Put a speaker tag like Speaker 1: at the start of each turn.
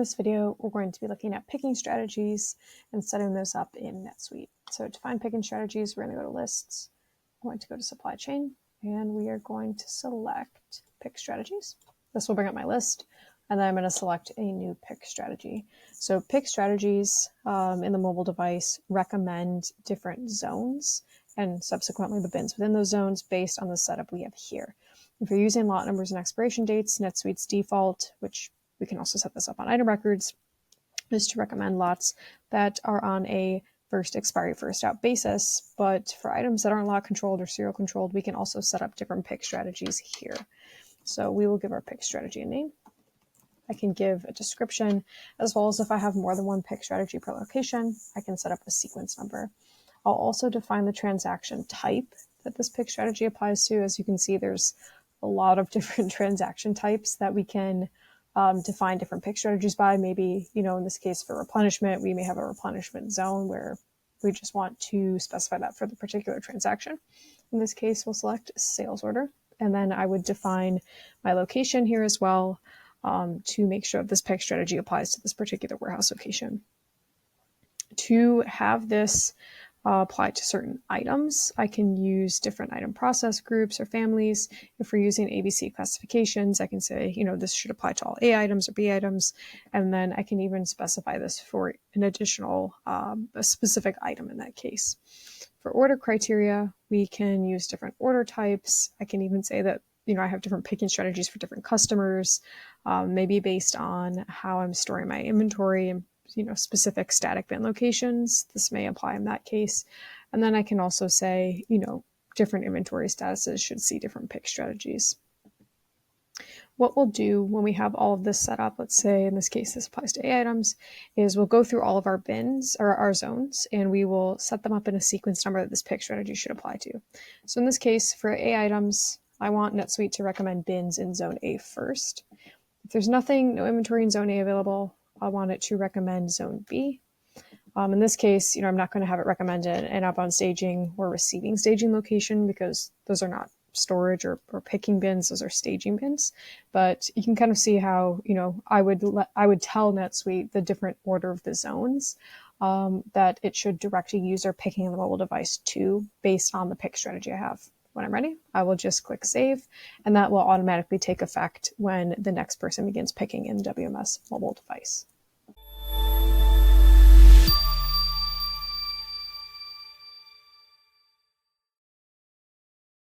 Speaker 1: this video, we're going to be looking at picking strategies and setting those up in NetSuite. So to find picking strategies, we're going to go to lists. I'm going to go to supply chain, and we are going to select pick strategies. This will bring up my list, and then I'm going to select a new pick strategy. So pick strategies in the mobile device recommend different zones and subsequently the bins within those zones based on the setup we have here. If you're using lot numbers and expiration dates, NetSuite's default, which we can also set this up on item records, is to recommend lots that are on a first expiry, first out basis. But for items that aren't lot controlled or serial controlled, we can also set up different pick strategies here. So we will give our pick strategy a name. I can give a description, as well as if I have more than one pick strategy per location, I can set up a sequence number. I'll also define the transaction type that this pick strategy applies to. As you can see, there's a lot of different transaction types that we can define different pick strategies by. Maybe, in this case for replenishment, we may have a replenishment zone where we just want to specify that for the particular transaction. In this case, we'll select sales order, and then I would define my location here as well to make sure that this pick strategy applies to this particular warehouse location. To have this apply to certain items, I can use different item process groups or families. If we're using ABC classifications, I can say, this should apply to all A items or B items. And then I can even specify this for an additional, a specific item in that case. For order criteria, we can use different order types. I can even say that, I have different picking strategies for different customers, maybe based on how I'm storing my inventory and specific static bin locations. This may apply in that case. And then I can also say, different inventory statuses should see different pick strategies. What we'll do when we have all of this set up, let's say in this case this applies to A items, is we'll go through all of our bins or our zones, and we will set them up in a sequence number that this pick strategy should apply to. So in this case, for A items, I want NetSuite to recommend bins in zone A first. If there's no inventory in zone A available, I want it to recommend zone B. In this case, I'm not going to have it recommend an outbound staging or receiving staging location because those are not storage or picking bins, those are staging bins. But you can kind of see how, I would tell NetSuite the different order of the zones that it should direct a user picking on the mobile device to based on the pick strategy I have. When I'm ready, I will just click save, and that will automatically take effect when the next person begins picking in the WMS mobile device.